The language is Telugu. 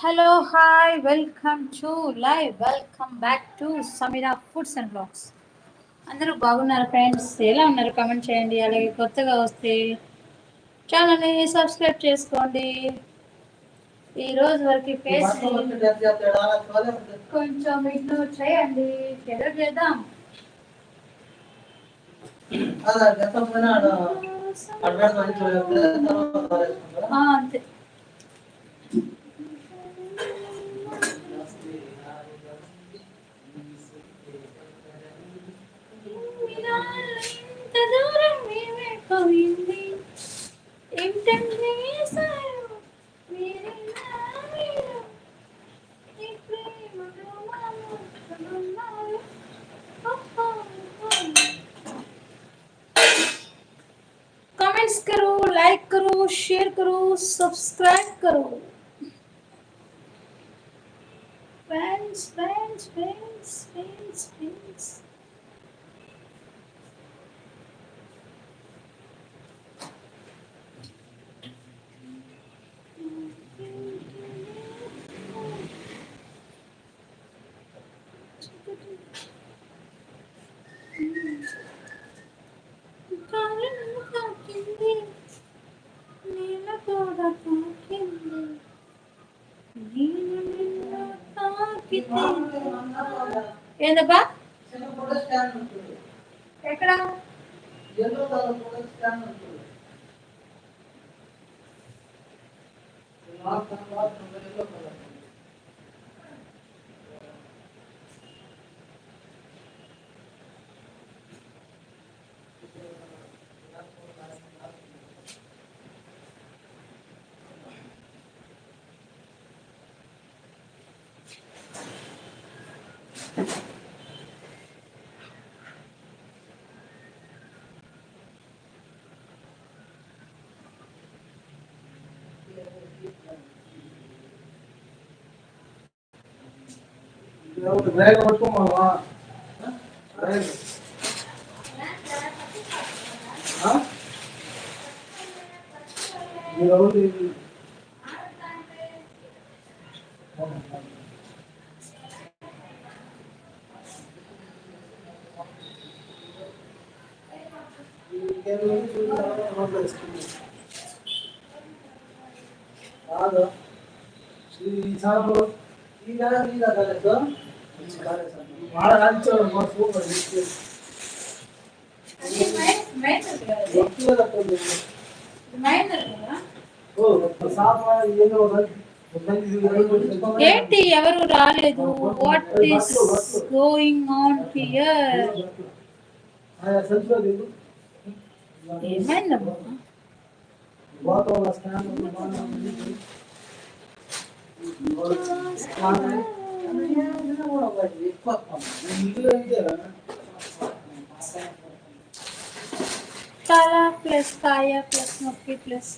Hello hi welcome to live welcome back to Sameera foods and blogs. అందరూ బాగున్నారు ఫ్రెండ్స్? ఎలా ఉన్నారు కామెంట్ చేయండి. అలాగే కొత్తగా వస్తే ఛానల్ని సబ్స్క్రైబ్ చేసుకోండి. ఈ రోజు వరకు ఫేస్ కొంచెం ఇగ్నోర్ చేయండి. ఏదో చేద్దాం. అంతే. ఇంత దూరం మేమే పోయింది ఏంటంటే कमेंट्स करो, लाइक करो, शेयर करो, सब्सक्राइब करो. फ्रेंड्स. ఏందబ్బా ఎక్కడ వేగ పట్టుకోమావా కాదు ఈ సాపు ఈ కాలేదు బాగా రాయించాడు మా సూపర్ ఏంటి ఎవరు రాలేదు? What is going on here? ఏమైందమ్మా? కాలా ప్లస్ కాయ ప్లస్ నొప్పి ప్లస్